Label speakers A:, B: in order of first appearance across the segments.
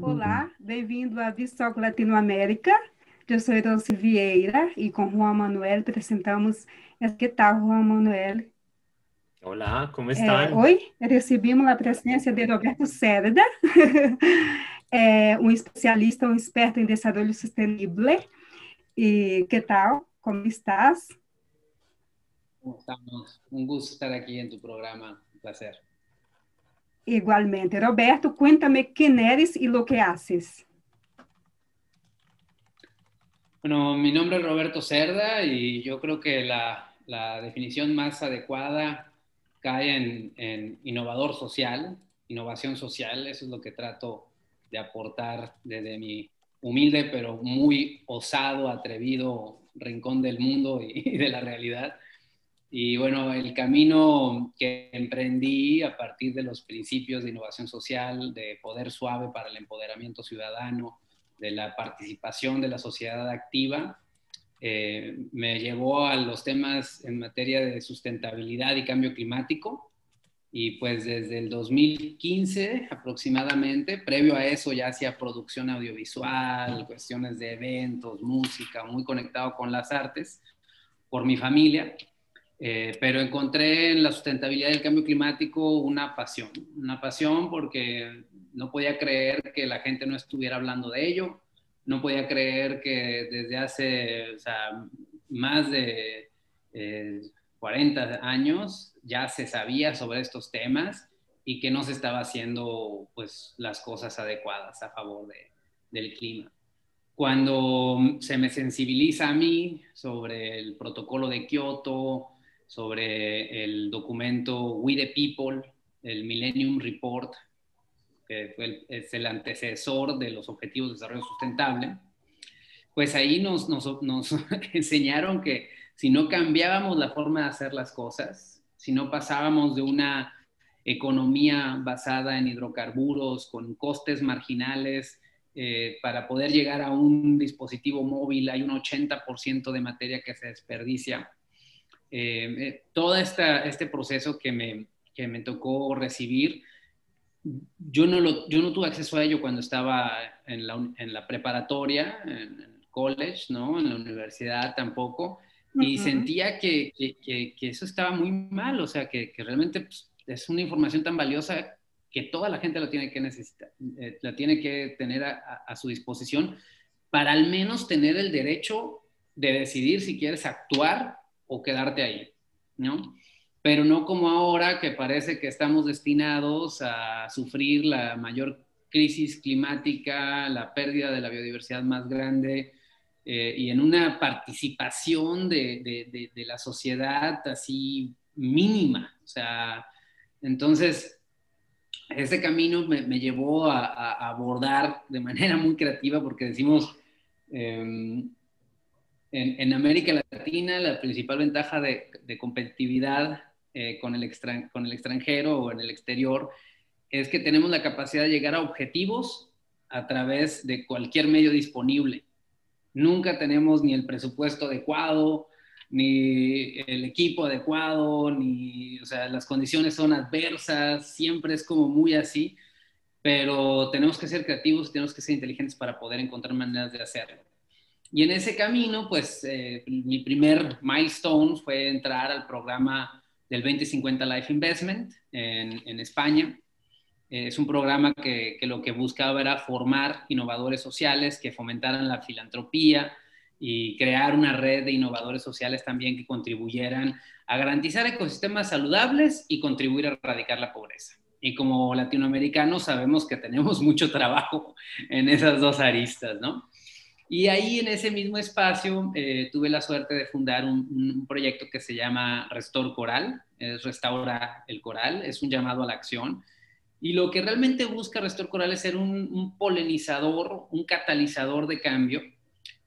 A: Olá, bem-vindo à Bistoc Latinoamérica. Eu sou Edelci Vieira e com Juan Manuel apresentamos. Que tal, Juan Manuel?
B: Hola, ¿cómo están?
A: Hoje recebemos a presença de Roberto Cerda, um especialista, um experto em desenvolvimento sustentável. E que tal? Como estás?
C: ¿Cómo estamos? Un gusto estar aquí en tu programa. Un placer.
A: Igualmente. Roberto, cuéntame quién eres y lo que haces.
C: Bueno, mi nombre es Roberto Cerda y yo creo que la definición más adecuada cae en innovador social, innovación social. Eso es lo que trato de aportar desde mi humilde pero muy osado, atrevido rincón del mundo y de la realidad. Y bueno, el camino que emprendí a partir de los principios de innovación social, de poder suave para el empoderamiento ciudadano, de la participación de la sociedad activa, me llevó a los temas en materia de sustentabilidad y cambio climático. Y pues desde el 2015 aproximadamente, previo a eso ya hacía producción audiovisual, cuestiones de eventos, música, muy conectado con las artes por mi familia. Pero encontré en la sustentabilidad del cambio climático una pasión porque no podía creer que la gente no estuviera hablando de ello, no podía creer que desde hace, o sea, más de 40 años ya se sabía sobre estos temas y que no se estaba haciendo pues las cosas adecuadas a favor del clima. Cuando se me sensibiliza a mí sobre el protocolo de Kioto, sobre el documento We the People, el Millennium Report, que es el antecesor de los Objetivos de Desarrollo Sustentable, pues ahí nos enseñaron que si no cambiábamos la forma de hacer las cosas, si no pasábamos de una economía basada en hidrocarburos con costes marginales, para poder llegar a un dispositivo móvil hay un 80% de materia que se desperdicia. Todo este proceso que me tocó recibir, yo no tuve acceso a ello cuando estaba en la preparatoria, en el college, ¿no? En la universidad tampoco, y sentía que eso estaba muy mal, o sea, que realmente pues, es una información tan valiosa que toda la gente la tiene que necesitar, la tiene que tener a su disposición para al menos tener el derecho de decidir si quieres actuar o quedarte ahí, ¿no? Pero no como ahora que parece que estamos destinados a sufrir la mayor crisis climática, la pérdida de la biodiversidad más grande, y en una participación de la sociedad así mínima. O sea, entonces, ese camino me llevó a abordar de manera muy creativa porque decimos, en América Latina la principal ventaja de competitividad con el extranjero o en el exterior es que tenemos la capacidad de llegar a objetivos a través de cualquier medio disponible. Nunca tenemos ni el presupuesto adecuado, ni el equipo adecuado, o sea, las condiciones son adversas, siempre es como muy así, pero tenemos que ser creativos, tenemos que ser inteligentes para poder encontrar maneras de hacerlo. Y en ese camino, pues mi primer milestone fue entrar al programa del 2050 Life Investment en España. Es un programa que lo que buscaba era formar innovadores sociales que fomentaran la filantropía y crear una red de innovadores sociales también que contribuyeran a garantizar ecosistemas saludables y contribuir a erradicar la pobreza. Y como latinoamericanos sabemos que tenemos mucho trabajo en esas dos aristas, ¿no? Y ahí en ese mismo espacio tuve la suerte de fundar un proyecto que se llama Restore Coral, es Restaura el Coral, es un llamado a la acción. Y lo que realmente busca Restore Coral es ser un polinizador, un catalizador de cambio.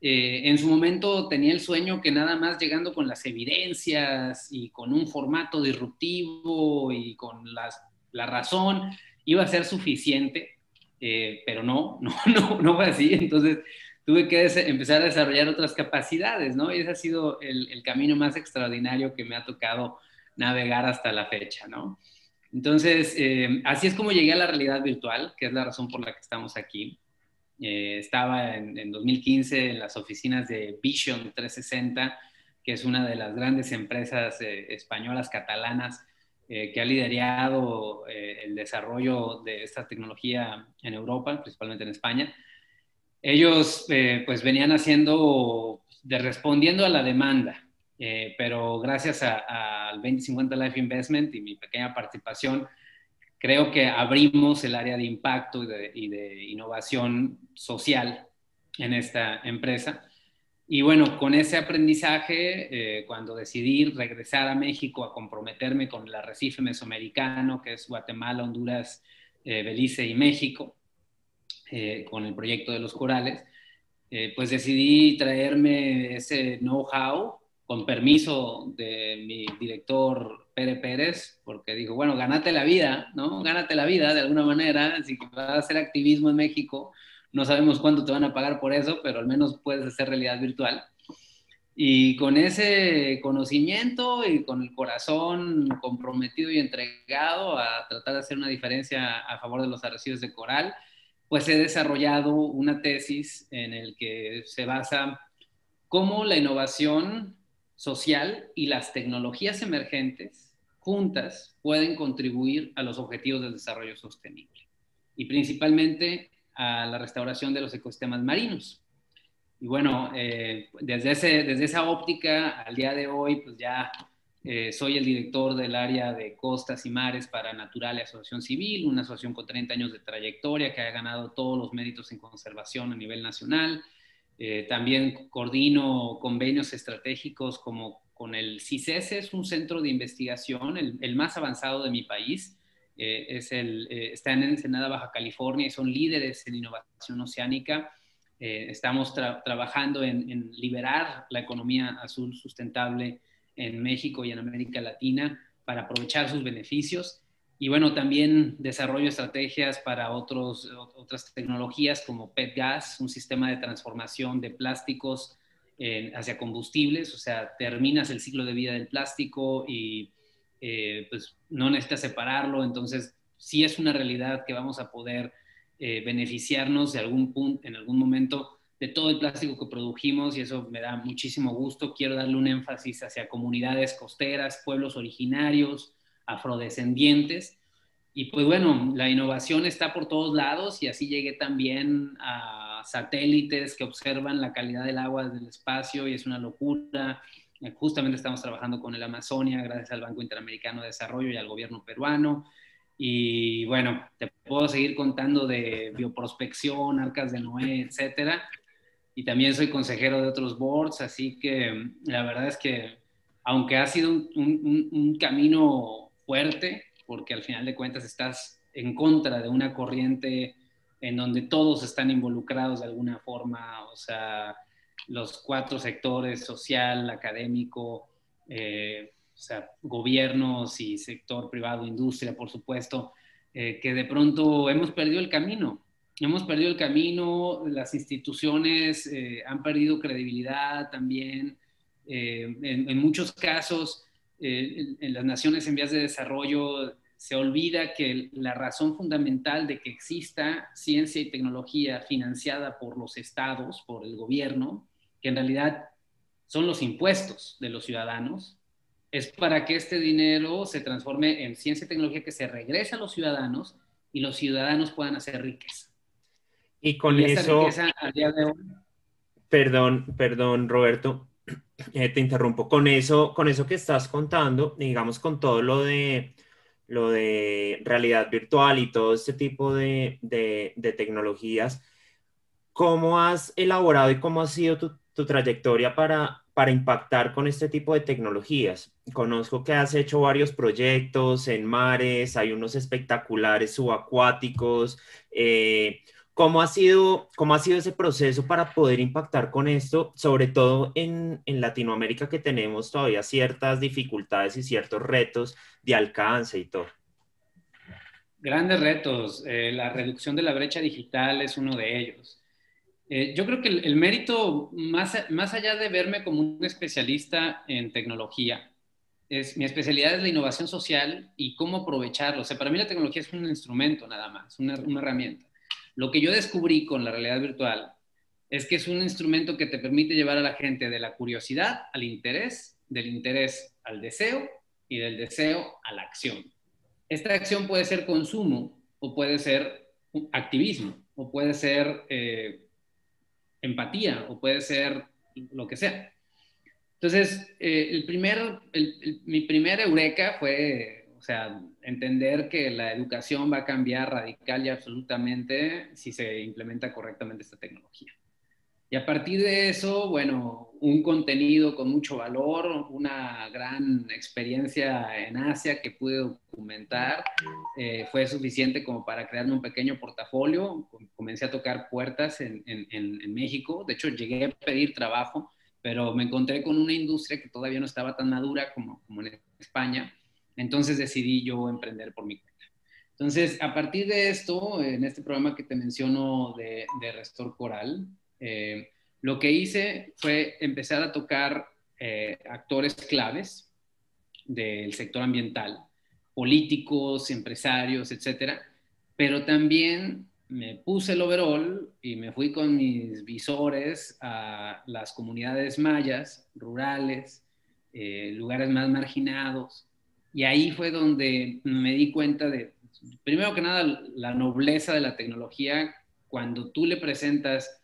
C: En su momento tenía el sueño que nada más llegando con las evidencias y con un formato disruptivo y con la razón iba a ser suficiente, pero no fue así. Entonces tuve que empezar a desarrollar otras capacidades, ¿no? Y ese ha sido el camino más extraordinario que me ha tocado navegar hasta la fecha, ¿no? Entonces, así es como llegué a la realidad virtual, que es la razón por la que estamos aquí. Estaba en 2015 en las oficinas de Vision 360, que es una de las grandes empresas españolas catalanas que ha liderado el desarrollo de esta tecnología en Europa, principalmente en España. Ellos pues venían respondiendo a la demanda, pero gracias al 2050 Life Investment y mi pequeña participación, creo que abrimos el área de impacto y de innovación social en esta empresa. Y bueno, con ese aprendizaje, cuando decidí regresar a México a comprometerme con el arrecife mesoamericano, que es Guatemala, Honduras, Belice y México, con el proyecto de los corales, pues decidí traerme ese know-how con permiso de mi director Pere Pérez, porque dijo, bueno, gánate la vida, ¿no? Gánate la vida de alguna manera, si vas a hacer activismo en México, no sabemos cuánto te van a pagar por eso, pero al menos puedes hacer realidad virtual. Y con ese conocimiento y con el corazón comprometido y entregado a tratar de hacer una diferencia a favor de los arrecifes de coral, pues he desarrollado una tesis en el que se basa cómo la innovación social y las tecnologías emergentes juntas pueden contribuir a los objetivos del desarrollo sostenible y principalmente a la restauración de los ecosistemas marinos. Y bueno, desde esa óptica, al día de hoy, pues ya soy el director del área de costas y mares para Natural y Asociación Civil, una asociación con 30 años de trayectoria que ha ganado todos los méritos en conservación a nivel nacional. También coordino convenios estratégicos como con el CICES, es un centro de investigación, el más avanzado de mi país. Está en Ensenada, Baja California, y son líderes en innovación oceánica. Estamos trabajando en liberar la economía azul sustentable en México y en América Latina para aprovechar sus beneficios. Y bueno, también desarrollo estrategias para otras tecnologías como PET Gas, un sistema de transformación de plásticos hacia combustibles, o sea, terminas el ciclo de vida del plástico y pues no necesitas separarlo, entonces sí es una realidad que vamos a poder beneficiarnos de en algún momento de todo el plástico que produjimos y eso me da muchísimo gusto. Quiero darle un énfasis hacia comunidades costeras, pueblos originarios, afrodescendientes. Y pues bueno, la innovación está por todos lados y así llegué también a satélites que observan la calidad del agua desde el espacio y es una locura. Justamente estamos trabajando con el Amazonia gracias al Banco Interamericano de Desarrollo y al gobierno peruano. Y bueno, te puedo seguir contando de bioprospección, arcas de Noé, etcétera. Y también soy consejero de otros boards, así que la verdad es que aunque ha sido un camino fuerte, porque al final de cuentas estás en contra de una corriente en donde todos están involucrados de alguna forma, o sea, los cuatro sectores, social, académico, o sea, gobiernos y sector privado, industria, por supuesto, que de pronto hemos perdido el camino. Hemos perdido el camino, las instituciones han perdido credibilidad también. En muchos casos, en las naciones en vías de desarrollo, se olvida que la razón fundamental de que exista ciencia y tecnología financiada por los estados, por el gobierno, que en realidad son los impuestos de los ciudadanos, es para que este dinero se transforme en ciencia y tecnología que se regrese a los ciudadanos y los ciudadanos puedan hacer riqueza.
B: Y con
C: Y esa
B: eso,
C: riqueza al día de hoy.
B: perdón, Roberto, te interrumpo. Con eso que estás contando, digamos, con todo lo de realidad virtual y todo este tipo de tecnologías, ¿cómo has elaborado y cómo ha sido tu trayectoria para impactar con este tipo de tecnologías? Conozco que has hecho varios proyectos en mares, hay unos espectaculares subacuáticos. ¿Cómo ha sido ese proceso para poder impactar con esto, sobre todo en Latinoamérica que tenemos todavía ciertas dificultades y ciertos retos de alcance y todo?
C: Grandes retos. La reducción de la brecha digital es uno de ellos. Yo creo que el mérito, más allá de verme como un especialista en tecnología, mi especialidad es la innovación social y cómo aprovecharlo. O sea, para mí la tecnología es un instrumento nada más, una herramienta. Lo que yo descubrí con la realidad virtual es que es un instrumento que te permite llevar a la gente de la curiosidad al interés, del interés al deseo y del deseo a la acción. Esta acción puede ser consumo o puede ser activismo o puede ser empatía o puede ser lo que sea. Entonces, mi primera eureka fue, o sea, entender que la educación va a cambiar radical y absolutamente si se implementa correctamente esta tecnología. Y a partir de eso, bueno, un contenido con mucho valor, una gran experiencia en Asia que pude documentar, fue suficiente como para crearme un pequeño portafolio. Comencé a tocar puertas en México. De hecho, llegué a pedir trabajo, pero me encontré con una industria que todavía no estaba tan madura como en España. Entonces decidí yo emprender por mi cuenta. Entonces, a partir de esto, en este programa que te menciono de Restor Coral, lo que hice fue empezar a tocar actores claves del sector ambiental, políticos, empresarios, etcétera, pero también me puse el overall y me fui con mis visores a las comunidades mayas, rurales, lugares más marginados, y ahí fue donde me di cuenta de, primero que nada, la nobleza de la tecnología cuando tú le presentas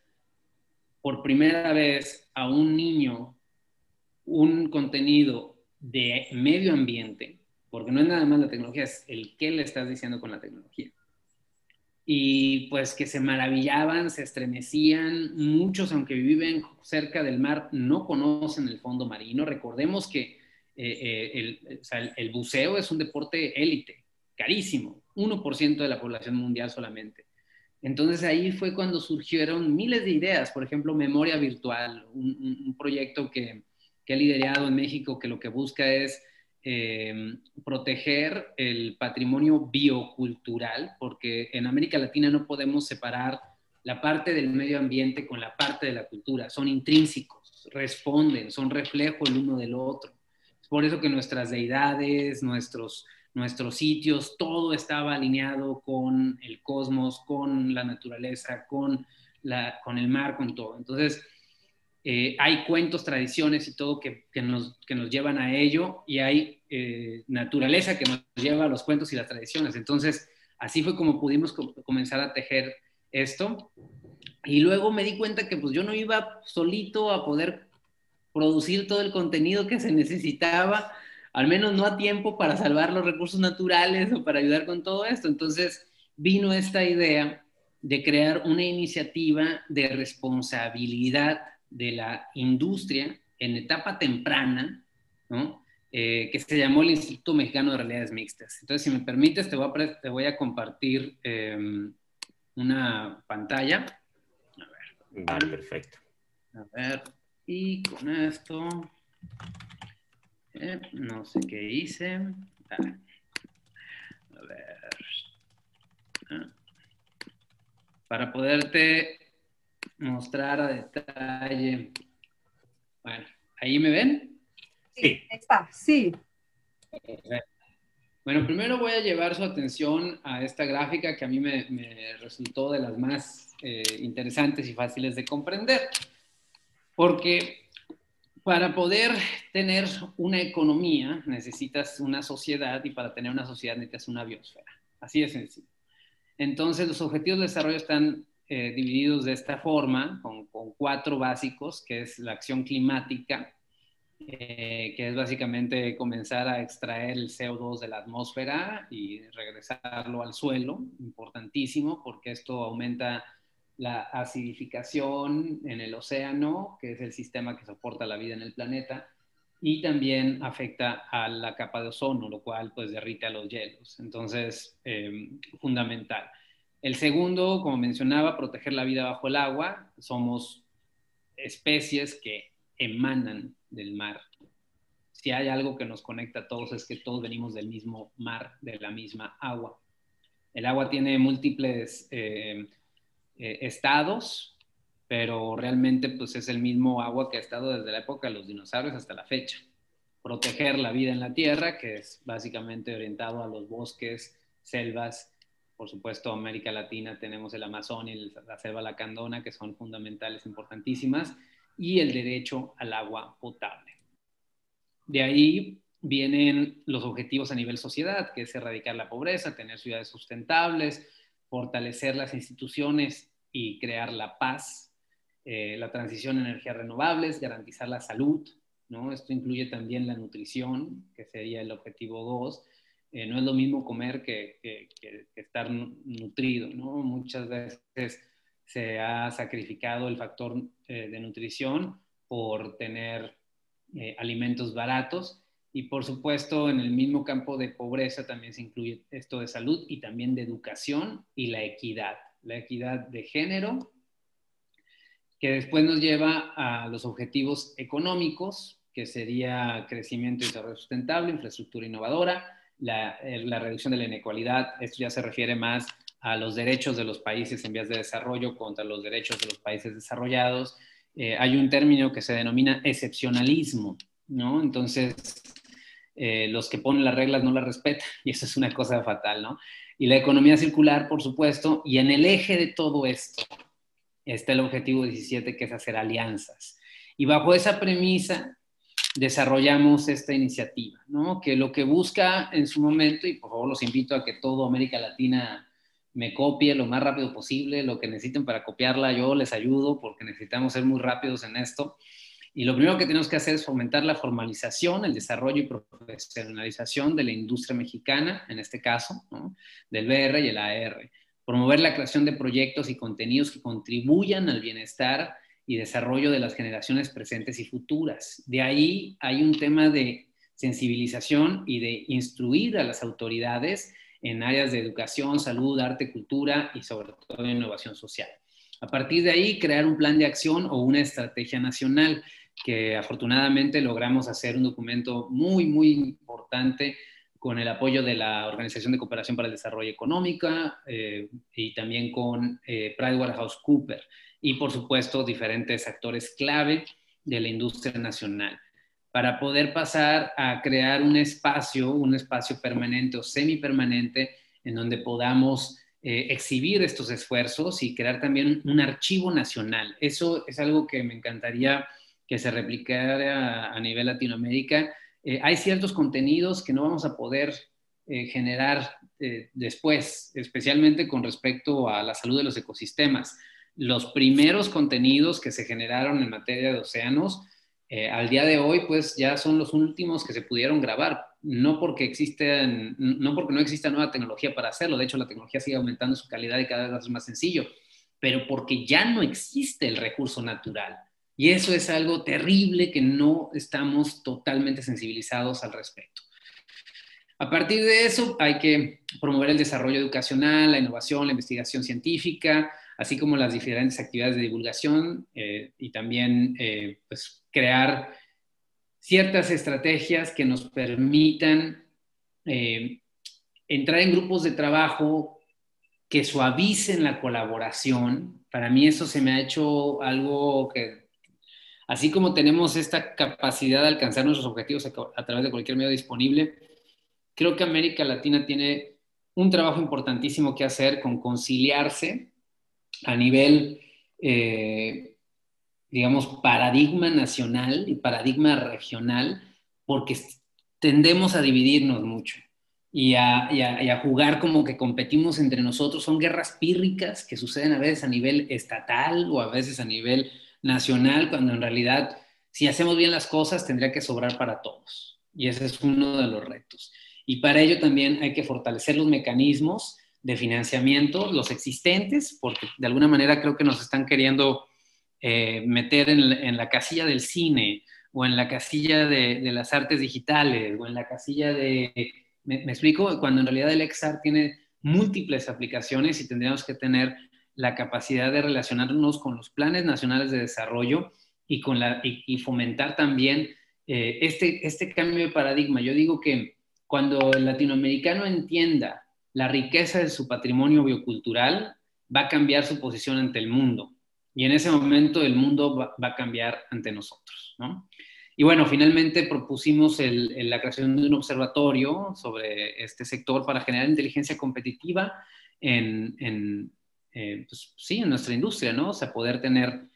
C: por primera vez a un niño un contenido de medio ambiente, porque no es nada más la tecnología, es el qué le estás diciendo con la tecnología. Y pues que se maravillaban, se estremecían, muchos aunque viven cerca del mar no conocen el fondo marino. Recordemos que el buceo es un deporte élite, carísimo, 1% de la población mundial solamente. Entonces ahí fue cuando surgieron miles de ideas, por ejemplo, Memoria Virtual, un proyecto que he liderado en México que lo que busca es proteger el patrimonio biocultural, porque en América Latina no podemos separar la parte del medio ambiente con la parte de la cultura, son intrínsecos, responden, son reflejo el uno del otro. Es por eso que nuestras deidades, nuestros sitios, todo estaba alineado con el cosmos, con la naturaleza, con el mar, con todo. Entonces, hay cuentos, tradiciones y todo que nos llevan a ello, y hay naturaleza que nos lleva a los cuentos y las tradiciones. Entonces, así fue como pudimos comenzar a tejer esto. Y luego me di cuenta que pues yo no iba solito a poder producir todo el contenido que se necesitaba, al menos no a tiempo para salvar los recursos naturales o para ayudar con todo esto. Entonces vino esta idea de crear una iniciativa de responsabilidad de la industria en etapa temprana, ¿no? Que se llamó el Instituto Mexicano de Realidades Mixtas. Entonces, si me permites, te voy a compartir una pantalla. A ver.
B: Vale, perfecto.
C: A ver, y con esto, no sé qué hice. A ver. Para poderte mostrar a detalle. Bueno, ¿ahí me ven?
A: Sí, está, sí.
C: Bueno, primero voy a llevar su atención a esta gráfica que a mí me resultó de las más interesantes y fáciles de comprender. Porque para poder tener una economía necesitas una sociedad, y para tener una sociedad necesitas una biosfera. Así de sencillo. Entonces, los objetivos de desarrollo están divididos de esta forma, con 4 básicos, que es la acción climática, que es básicamente comenzar a extraer el CO2 de la atmósfera y regresarlo al suelo, importantísimo, porque esto aumenta la acidificación en el océano, que es el sistema que soporta la vida en el planeta, y también afecta a la capa de ozono, lo cual pues derrite a los hielos. Entonces, fundamental. El segundo, como mencionaba, proteger la vida bajo el agua. Somos especies que emanan del mar. Si hay algo que nos conecta a todos es que todos venimos del mismo mar, de la misma agua. El agua tiene múltiples estados, pero realmente pues es el mismo agua que ha estado desde la época de los dinosaurios hasta la fecha. proteger la vida en la tierra, que es básicamente orientado a los bosques, selvas. Por supuesto, América Latina tenemos el Amazonia y la selva lacandona, que son fundamentales, importantísimas, y el derecho al agua potable. De ahí vienen los objetivos a nivel sociedad, que es erradicar la pobreza, tener ciudades sustentables, fortalecer las instituciones y crear la paz, la transición a energías renovables, garantizar la salud, ¿no? Esto incluye también la nutrición, que sería el objetivo 2. No es lo mismo comer que estar nutrido, ¿no? Muchas veces se ha sacrificado el factor de nutrición por tener alimentos baratos, y por supuesto en el mismo campo de pobreza también se incluye esto de salud y también de educación y la equidad de género, que después nos lleva a los objetivos económicos, que sería crecimiento y desarrollo sustentable, infraestructura innovadora, la reducción de la inequalidad. Esto ya se refiere más a los derechos de los países en vías de desarrollo contra los derechos de los países desarrollados. Hay un término que se denomina excepcionalismo, ¿no? Entonces, los que ponen las reglas no las respetan, y eso es una cosa fatal, ¿no? Y la economía circular, por supuesto, y en el eje de todo esto está el objetivo 17, que es hacer alianzas. Y bajo esa premisa desarrollamos esta iniciativa, ¿no? Que lo que busca en su momento, y por favor los invito a que todo América Latina me copie lo más rápido posible, lo que necesiten para copiarla, yo les ayudo, porque necesitamos ser muy rápidos en esto. Y lo primero que tenemos que hacer es fomentar la formalización, el desarrollo y profesionalización de la industria mexicana, en este caso, ¿no? Del BR y el AR. Promover la creación de proyectos y contenidos que contribuyan al bienestar y desarrollo de las generaciones presentes y futuras. De ahí hay un tema de sensibilización y de instruir a las autoridades en áreas de educación, salud, arte, cultura y sobre todo innovación social. A partir de ahí, crear un plan de acción o una estrategia nacional, que afortunadamente logramos hacer un documento muy, muy importante con el apoyo de la Organización de Cooperación para el Desarrollo Económica y también con PricewaterhouseCoopers y, por supuesto, diferentes actores clave de la industria nacional, para poder pasar a crear un espacio permanente o semipermanente en donde podamos exhibir estos esfuerzos y crear también un archivo nacional. Eso es algo que me encantaría que se replicara a nivel Latinoamérica. Hay ciertos contenidos que no vamos a poder generar después, especialmente con respecto a la salud de los ecosistemas. Los primeros contenidos que se generaron en materia de océanos, al día de hoy, pues ya son los últimos que se pudieron grabar. No porque no exista nueva tecnología para hacerlo, de hecho la tecnología sigue aumentando su calidad y cada vez es más sencillo, pero porque ya no existe el recurso natural. Y eso es algo terrible que no estamos totalmente sensibilizados al respecto. A partir de eso hay que promover el desarrollo educacional, la innovación, la investigación científica, así como las diferentes actividades de divulgación y también pues, crear ciertas estrategias que nos permitan entrar en grupos de trabajo que suavicen la colaboración. Para mí eso se me ha hecho algo que, así como tenemos esta capacidad de alcanzar nuestros objetivos a través de cualquier medio disponible, creo que América Latina tiene un trabajo importantísimo que hacer con conciliarse a nivel, digamos, paradigma nacional y paradigma regional, porque tendemos a dividirnos mucho y a jugar como que competimos entre nosotros. Son guerras pírricas que suceden a veces a nivel estatal o a veces a nivel nacional, cuando en realidad, si hacemos bien las cosas, tendría que sobrar para todos. Y ese es uno de los retos. Y para ello también hay que fortalecer los mecanismos de financiamiento, los existentes, porque de alguna manera creo que nos están queriendo meter en la casilla del cine, o en la casilla de las artes digitales, o en la casilla de... ¿Me explico? Cuando en realidad el XR tiene múltiples aplicaciones y tendríamos que tener la capacidad de relacionarnos con los planes nacionales de desarrollo y fomentar también este cambio de paradigma. Yo digo que cuando el latinoamericano entienda la riqueza de su patrimonio biocultural, va a cambiar su posición ante el mundo. Y en ese momento el mundo va a cambiar ante nosotros, ¿no? Y bueno, finalmente propusimos la creación de un observatorio sobre este sector para generar inteligencia competitiva pues, sí, en nuestra industria, ¿no? O sea, poder tener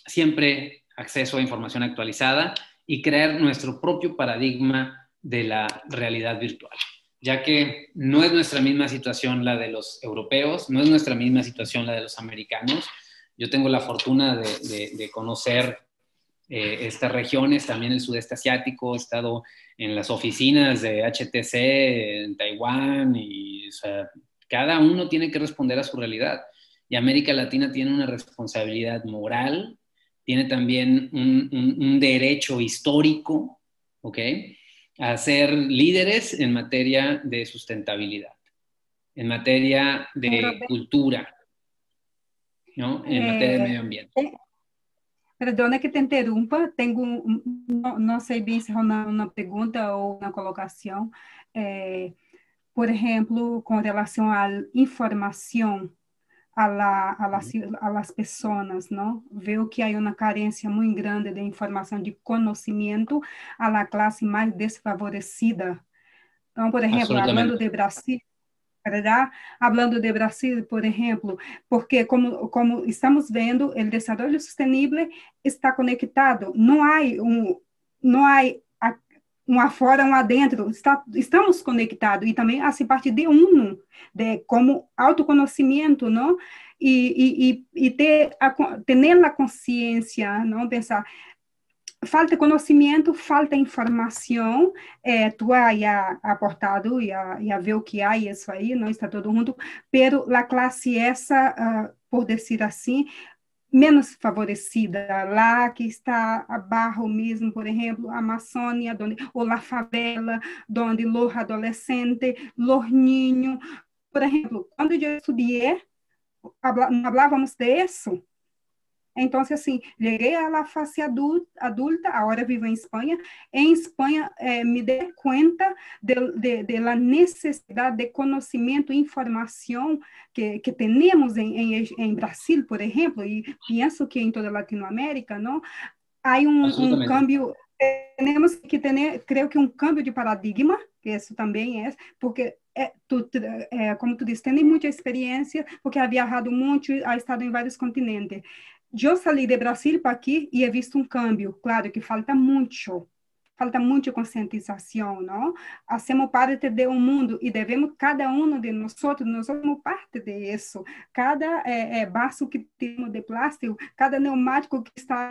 C: siempre acceso a información actualizada y crear nuestro propio paradigma de la realidad virtual, ya que no es nuestra misma situación la de los europeos, no es nuestra misma situación la de los americanos. Yo tengo la fortuna de conocer estas regiones, también el sudeste asiático, he estado en las oficinas de HTC en Taiwán y, o sea, cada uno tiene que responder a su realidad. Y América Latina tiene una responsabilidad moral, tiene también un derecho histórico, ¿ok? A ser líderes en materia de sustentabilidad, en materia de
A: Roberto,
C: cultura, ¿no? En materia de medio ambiente.
A: perdona que te interrumpa, tenho não sei bem se é uma pergunta ou uma colocação. Por exemplo, com relação à informação a las personas, ¿no? Veo que hay una carencia muy grande de información, de conocimiento a la clase más desfavorecida. Então, por exemplo, hablando de Brasil, ¿verdad? Hablando de Brasil, por ejemplo, porque como estamos vendo, o desenvolvimento sustenible está conectado, não há um afora, um adentro, estamos conectados, e também hace parte de uno, de como autoconhecimento, não? E ter a consciência, não? Pensar, falta conhecimento, falta informação, tu já aportado, já vê o que há isso aí, não está todo mundo, pero a classe essa, por dizer assim, menos favorecida, lá que está abaixo mesmo, por exemplo, a Amazônia, ou a favela, onde os adolescentes, os niños, por exemplo, quando eu estudei, não falávamos disso. Então, assim, cheguei à fase adulta, agora vivo em Espanha. Em Espanha, me dei conta de la necessidade de conhecimento e informação que temos em Brasil, por exemplo, e penso que em toda a Latinoamérica, não? Há cambio, temos que ter, creio que cambio de paradigma, que isso também é, porque como tu disse, tem muita experiência, porque ha viajado muito, ha estado em vários continentes. Eu saí de Brasil para aqui e he visto cambio. Claro que falta muita conscientização, não? Hacemos parte de mundo e devemos, cada de nós somos parte disso. Cada vaso que temos de plástico, cada pneumático que está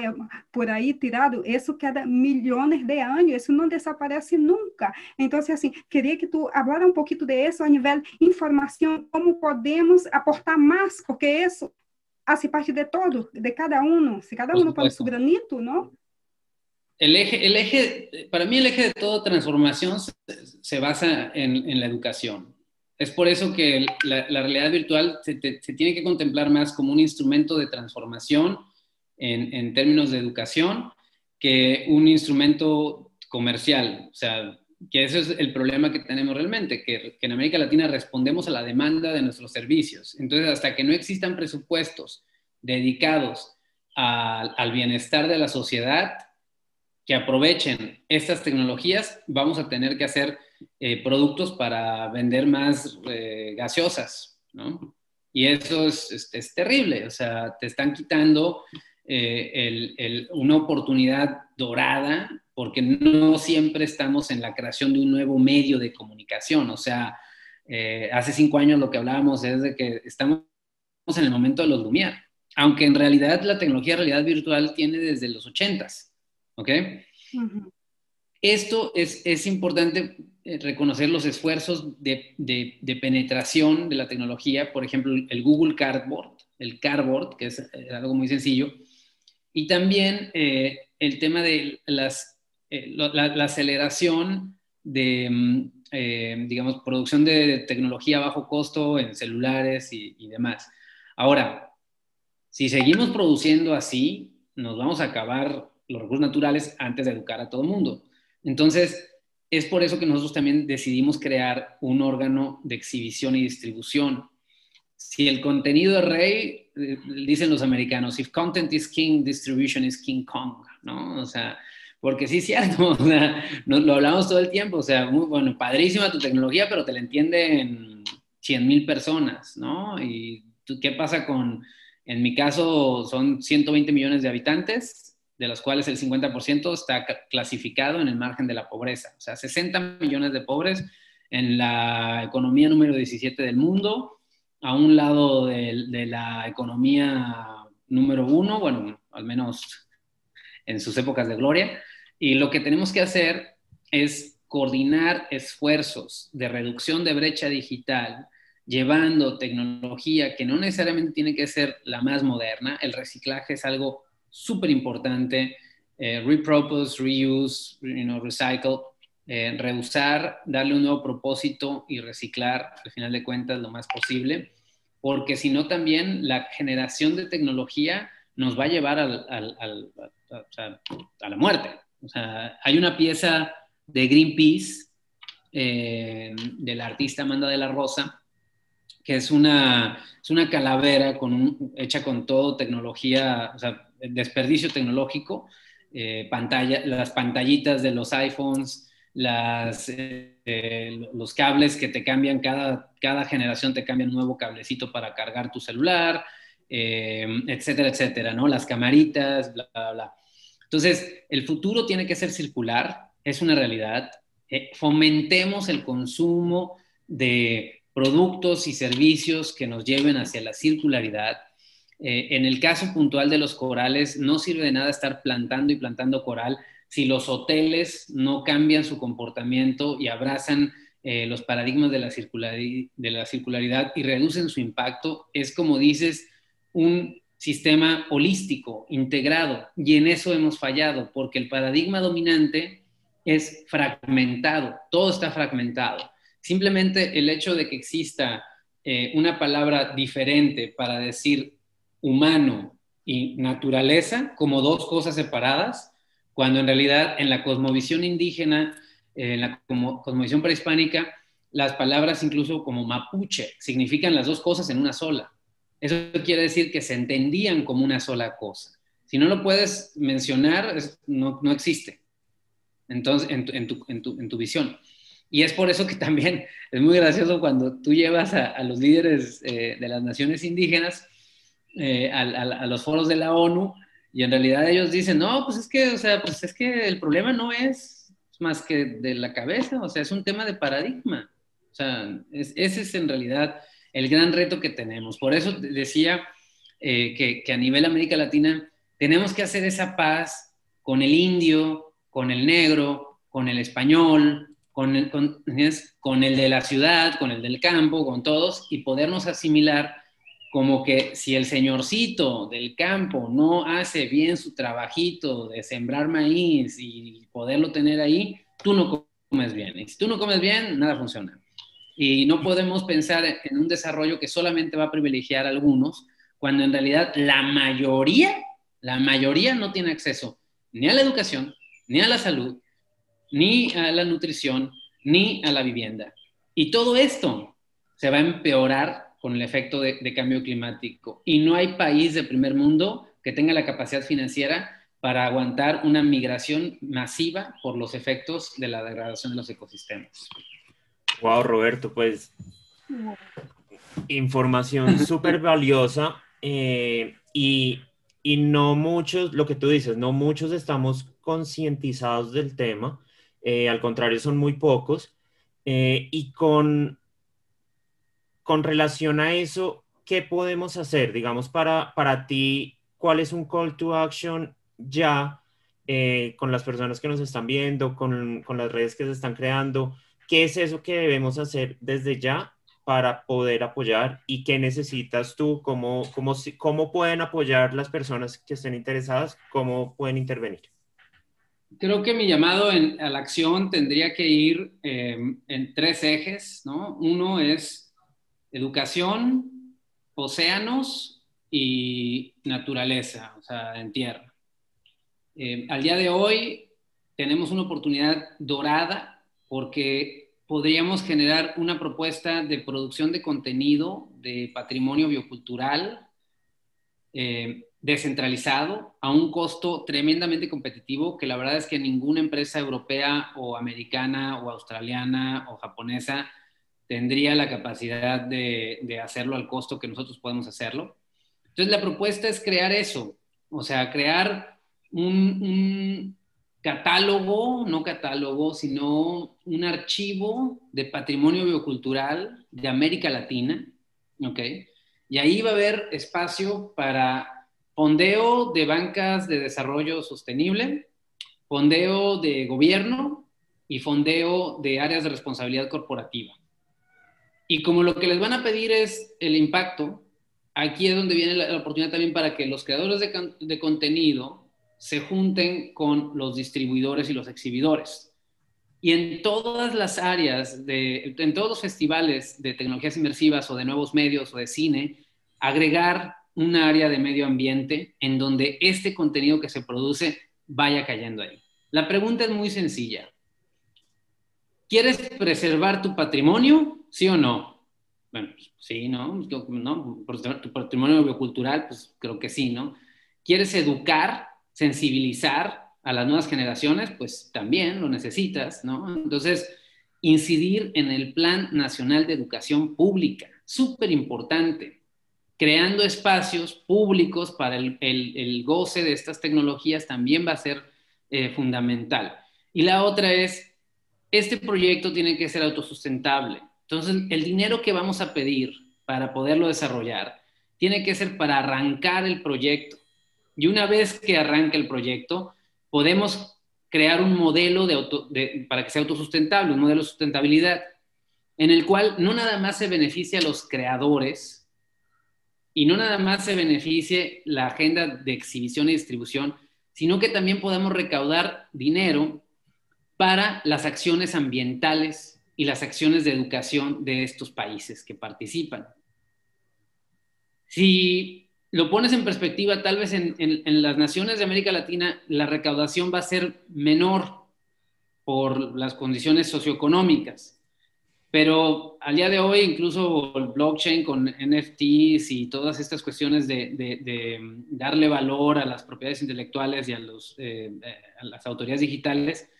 A: por aí tirado, isso cada milhões de anos, isso não desaparece nunca. Então, assim, queria que tu falasse pouquinho de isso a nível informação, como podemos aportar mais, porque isso hace parte de todo, de cada uno. Si cada uno pone su granito, ¿no?
C: Para mí el eje de toda transformación se basa en la educación. Es por eso que la realidad virtual se tiene que contemplar más como un instrumento de transformación en términos de educación que un instrumento comercial. O sea, que ese es el problema que tenemos realmente, que en América Latina respondemos a la demanda de nuestros servicios. Entonces, hasta que no existan presupuestos dedicados al bienestar de la sociedad, que aprovechen estas tecnologías, vamos a tener que hacer productos para vender más gaseosas, ¿no? Y eso es terrible, o sea, te están quitando una oportunidad dorada, porque no siempre estamos en la creación de un nuevo medio de comunicación. O sea, hace 5 años lo que hablábamos es de que estamos en el momento de los Lumière, aunque en realidad la tecnología de realidad virtual tiene desde los 80s, ¿ok? Uh-huh. Esto es importante reconocer los esfuerzos de penetración de la tecnología, por ejemplo, el Google Cardboard, que es algo muy sencillo, y también el tema de la aceleración de, digamos, producción de tecnología a bajo costo en celulares y demás. Ahora, si seguimos produciendo así, nos vamos a acabar los recursos naturales antes de educar a todo el mundo. Entonces, es por eso que nosotros también decidimos crear un órgano de exhibición y distribución. Si el contenido es rey, dicen los americanos, if content is king, distribution is King Kong, ¿no? O sea, porque sí es cierto, o sea, lo hablamos todo el tiempo, o sea, muy, bueno, padrísima tu tecnología, pero te la entienden 100,000 personas, ¿no? Y ¿qué pasa en mi caso, son 120 millones de habitantes, de los cuales el 50% está clasificado en el margen de la pobreza, o sea, 60 millones de pobres en la economía número 17 del mundo, a un lado de la economía número 1, bueno, al menos en sus épocas de gloria, y lo que tenemos que hacer es coordinar esfuerzos de reducción de brecha digital, llevando tecnología que no necesariamente tiene que ser la más moderna. El reciclaje es algo súper importante. Repurpose, reuse, recycle, reusar, darle un nuevo propósito y reciclar, al final de cuentas, lo más posible, porque si no también la generación de tecnología nos va a llevar a la muerte. O sea, hay una pieza de Greenpeace, del artista Amanda de la Rosa, que es una calavera hecha con todo tecnología, o sea, desperdicio tecnológico, las pantallitas de los iPhones, los cables que te cambian, cada generación te cambia un nuevo cablecito para cargar tu celular, etcétera, etcétera, ¿no? Las camaritas, bla, bla, bla. Entonces, el futuro tiene que ser circular, es una realidad. Fomentemos el consumo de productos y servicios que nos lleven hacia la circularidad. En el caso puntual de los corales, no sirve de nada estar plantando y plantando coral si los hoteles no cambian su comportamiento y abrazan los paradigmas de la circularidad y reducen su impacto. Es, como dices, un sistema holístico, integrado, y en eso hemos fallado, porque el paradigma dominante es fragmentado, todo está fragmentado. Simplemente el hecho de que exista una palabra diferente para decir humano y naturaleza como dos cosas separadas, cuando en realidad en la cosmovisión indígena, en la cosmovisión prehispánica, las palabras incluso como mapuche significan las dos cosas en una sola. Eso quiere decir que se entendían como una sola cosa. Si no lo puedes mencionar, no existe. Entonces, en tu visión. Y es por eso que también es muy gracioso cuando tú llevas a los líderes de las naciones indígenas a los foros de la ONU, y en realidad ellos dicen, no, pues es que, o sea, pues es que el problema no es más que de la cabeza, o sea, es un tema de paradigma. O sea, ese es en realidad el gran reto que tenemos. Por eso decía que a nivel América Latina tenemos que hacer esa paz con el indio, con el negro, con el español, con el de la ciudad, con el del campo, con todos, y podernos asimilar como que si el señorcito del campo no hace bien su trabajito de sembrar maíz y poderlo tener ahí, tú no comes bien. Y si tú no comes bien, nada funciona. Y no podemos pensar en un desarrollo que solamente va a privilegiar a algunos, cuando en realidad la mayoría no tiene acceso ni a la educación, ni a la salud, ni a la nutrición, ni a la vivienda. Y todo esto se va a empeorar con el efecto de cambio climático. Y no hay país del primer mundo que tenga la capacidad financiera para aguantar una migración masiva por los efectos de la degradación de los ecosistemas.
B: Wow, Roberto, pues información súper valiosa y no muchos, lo que tú dices, no muchos estamos concientizados del tema, al contrario, son muy pocos. Y con relación a eso, ¿qué podemos hacer? Digamos, para ti, ¿cuál es un call to action ya con las personas que nos están viendo, con las redes que se están creando? ¿Qué es eso que debemos hacer desde ya para poder apoyar? ¿Y qué necesitas tú? ¿Cómo pueden apoyar las personas que estén interesadas? ¿Cómo pueden intervenir?
C: Creo que mi llamado a la acción tendría que ir en tres ejes, ¿no? Uno es educación, océanos y naturaleza, o sea, en tierra. Al día de hoy tenemos una oportunidad dorada porque podríamos generar una propuesta de producción de contenido de patrimonio biocultural descentralizado, a un costo tremendamente competitivo, que la verdad es que ninguna empresa europea o americana o australiana o japonesa tendría la capacidad de hacerlo al costo que nosotros podemos hacerlo. Entonces la propuesta es crear eso, o sea, crear un catálogo, no catálogo, sino un archivo de patrimonio biocultural de América Latina, ¿ok? Y ahí va a haber espacio para fondeo de bancas de desarrollo sostenible, fondeo de gobierno y fondeo de áreas de responsabilidad corporativa. Y como lo que les van a pedir es el impacto, aquí es donde viene la oportunidad también para que los creadores de contenido se junten con los distribuidores y los exhibidores. Y en todas las áreas, en todos los festivales de tecnologías inmersivas o de nuevos medios o de cine, agregar un área de medio ambiente en donde este contenido que se produce vaya cayendo ahí. La pregunta es muy sencilla. ¿Quieres preservar tu patrimonio? ¿Sí o no? Bueno, pues, sí, ¿no? ¿No? Tu patrimonio biocultural, pues creo que sí, ¿no? ¿Quieres educar, sensibilizar a las nuevas generaciones? Pues también lo necesitas, ¿no? Entonces, incidir en el Plan Nacional de Educación Pública, súper importante, creando espacios públicos para el goce de estas tecnologías también va a ser fundamental. Y la otra es, este proyecto tiene que ser autosustentable. Entonces, el dinero que vamos a pedir para poderlo desarrollar tiene que ser para arrancar el proyecto. Y una vez que arranque el proyecto, podemos crear un modelo para que sea autosustentable, un modelo de sustentabilidad, en el cual no nada más se beneficia a los creadores y no nada más se beneficie la agenda de exhibición y distribución, sino que también podamos recaudar dinero para las acciones ambientales y las acciones de educación de estos países que participan. Si lo pones en perspectiva, tal vez en las naciones de América Latina la recaudación va a ser menor por las condiciones socioeconómicas, pero al día de hoy incluso el blockchain con NFTs y todas estas cuestiones de darle valor a las propiedades intelectuales y a las autoridades digitales,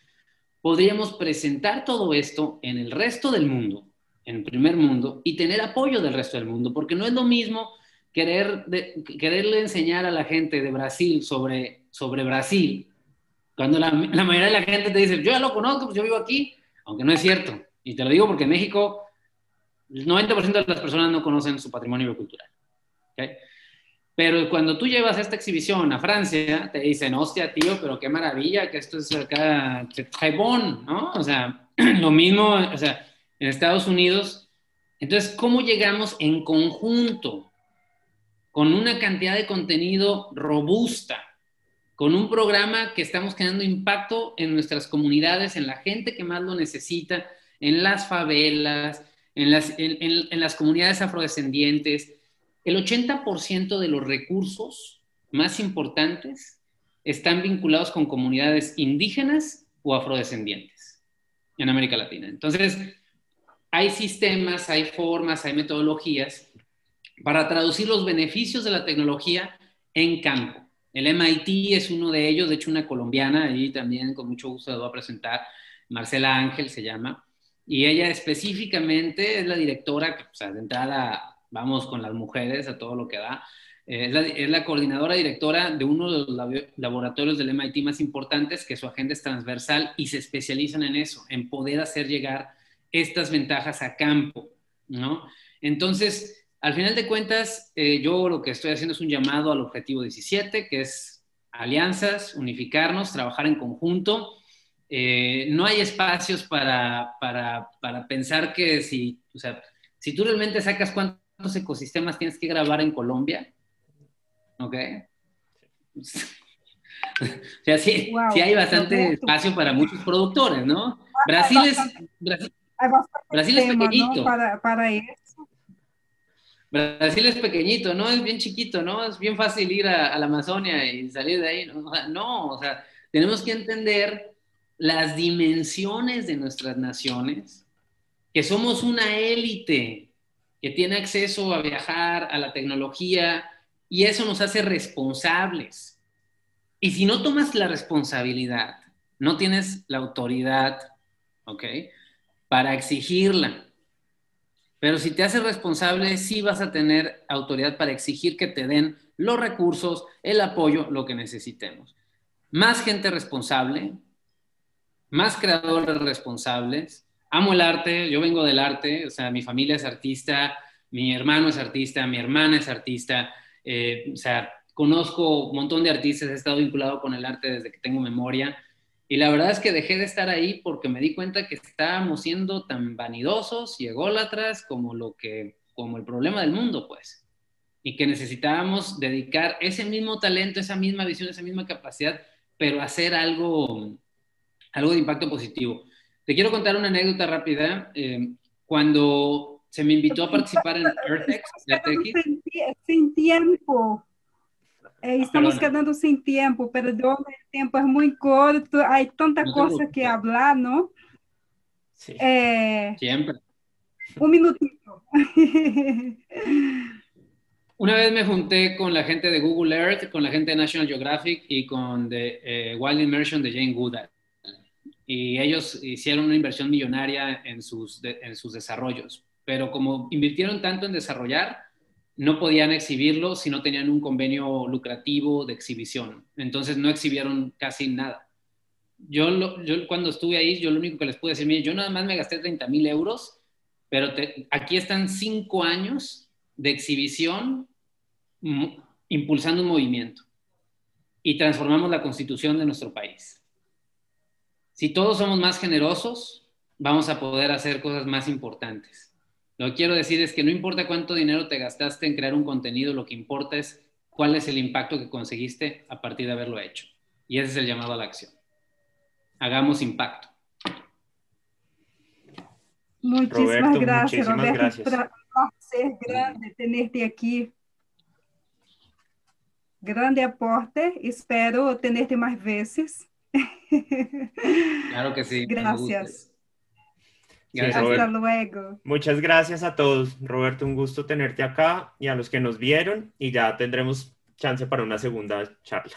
C: podríamos presentar todo esto en el resto del mundo, en el primer mundo, y tener apoyo del resto del mundo, porque no es lo mismo quererle enseñar a la gente de Brasil sobre Brasil, cuando la mayoría de la gente te dice, yo ya lo conozco, pues yo vivo aquí, aunque no es cierto. Y te lo digo porque en México el 90% de las personas no conocen su patrimonio biocultural. ¿Okay? Pero cuando tú llevas esta exhibición a Francia, te dicen, hostia, tío, pero qué maravilla, que esto es acá, très bon, ¿no? O sea, lo mismo, o sea, en Estados Unidos. Entonces, ¿cómo llegamos en conjunto con una cantidad de contenido robusta, con un programa que estamos generando impacto en nuestras comunidades, en la gente que más lo necesita, en las favelas, en las comunidades afrodescendientes? El 80% de los recursos más importantes están vinculados con comunidades indígenas o afrodescendientes en América Latina. Entonces, hay sistemas, hay formas, hay metodologías para traducir los beneficios de la tecnología en campo. El MIT es uno de ellos, de hecho una colombiana, ahí también con mucho gusto la voy a presentar, Marcela Ángel se llama, y ella específicamente es la directora, que, o sea, de entrada vamos con las mujeres a todo lo que da, es la coordinadora directora de uno de los laboratorios del MIT más importantes, que su agenda es transversal y se especializan en eso, en poder hacer llegar estas ventajas a campo, ¿no? Entonces, al final de cuentas, yo lo que estoy haciendo es un llamado al objetivo 17, que es alianzas, unificarnos, trabajar en conjunto. No hay espacios para pensar que o sea, si tú realmente sacas cuántos ecosistemas tienes que grabar en Colombia, ¿ok? O sea, sí hay bastante espacio para muchos productores, ¿no? Brasil es pequeñito.
A: ¿No? Para eso.
C: Brasil es pequeñito, ¿no? Es bien chiquito, ¿no? Es bien fácil ir a la Amazonia y salir de ahí, ¿no? O sea, tenemos que entender las dimensiones de nuestras naciones, que somos una élite que tiene acceso a viajar, a la tecnología y eso nos hace responsables. Y si no tomas la responsabilidad, no tienes la autoridad, ¿ok?, para exigirla. Pero si te haces responsable, sí vas a tener autoridad para exigir que te den los recursos, el apoyo, lo que necesitemos. Más gente responsable, más creadores responsables. Amo el arte, yo vengo del arte, o sea, mi familia es artista, mi hermano es artista, mi hermana es artista, o sea, conozco un montón de artistas, he estado vinculado con el arte desde que tengo memoria, y la verdad es que dejé de estar ahí porque me di cuenta que estábamos siendo tan vanidosos y ególatras como el problema del mundo, pues, y que necesitábamos dedicar ese mismo talento, esa misma visión, esa misma capacidad, pero hacer algo de impacto positivo. Te quiero contar una anécdota rápida. Cuando se me invitó a participar en EarthX,
A: Sin tiempo. Estamos
C: perdona,
A: quedando sin tiempo, perdón, el tiempo es muy corto, hay tanta
C: no te
A: cosa que
C: preocupes.
A: hablar, ¿no?
B: Sí.
C: Siempre.
A: Un minutito.
C: Una vez me junté con la gente de Google Earth, con la gente de National Geographic y con Wild Immersion de Jane Goodall. Y ellos hicieron una inversión millonaria en sus desarrollos. Pero como invirtieron tanto en desarrollar, no podían exhibirlo si no tenían un convenio lucrativo de exhibición. Entonces no exhibieron casi nada. Yo cuando estuve ahí, yo lo único que les pude decir, mire, yo nada más me gasté 30,000 euros, pero aquí están 5 años de exhibición impulsando un movimiento y transformamos la constitución de nuestro país. Si todos somos más generosos, vamos a poder hacer cosas más importantes. Lo que quiero decir es que no importa cuánto dinero te gastaste en crear un contenido, lo que importa es cuál es el impacto que conseguiste a partir de haberlo hecho. Y ese es el llamado a la acción. Hagamos impacto.
A: Muchísimas
B: Roberto,
A: gracias,
B: muchísimas
A: Roberto.
B: gracias.
A: Un placer grande tenerte aquí. Grande aporte. Espero tenerte más veces.
C: Claro que sí.
A: Gracias.
B: Sí,
C: Gracias.
A: Hasta
B: Robert,
A: luego.
B: muchas gracias a todos. Roberto, un gusto tenerte acá y a los que nos vieron y ya tendremos chance para una segunda charla.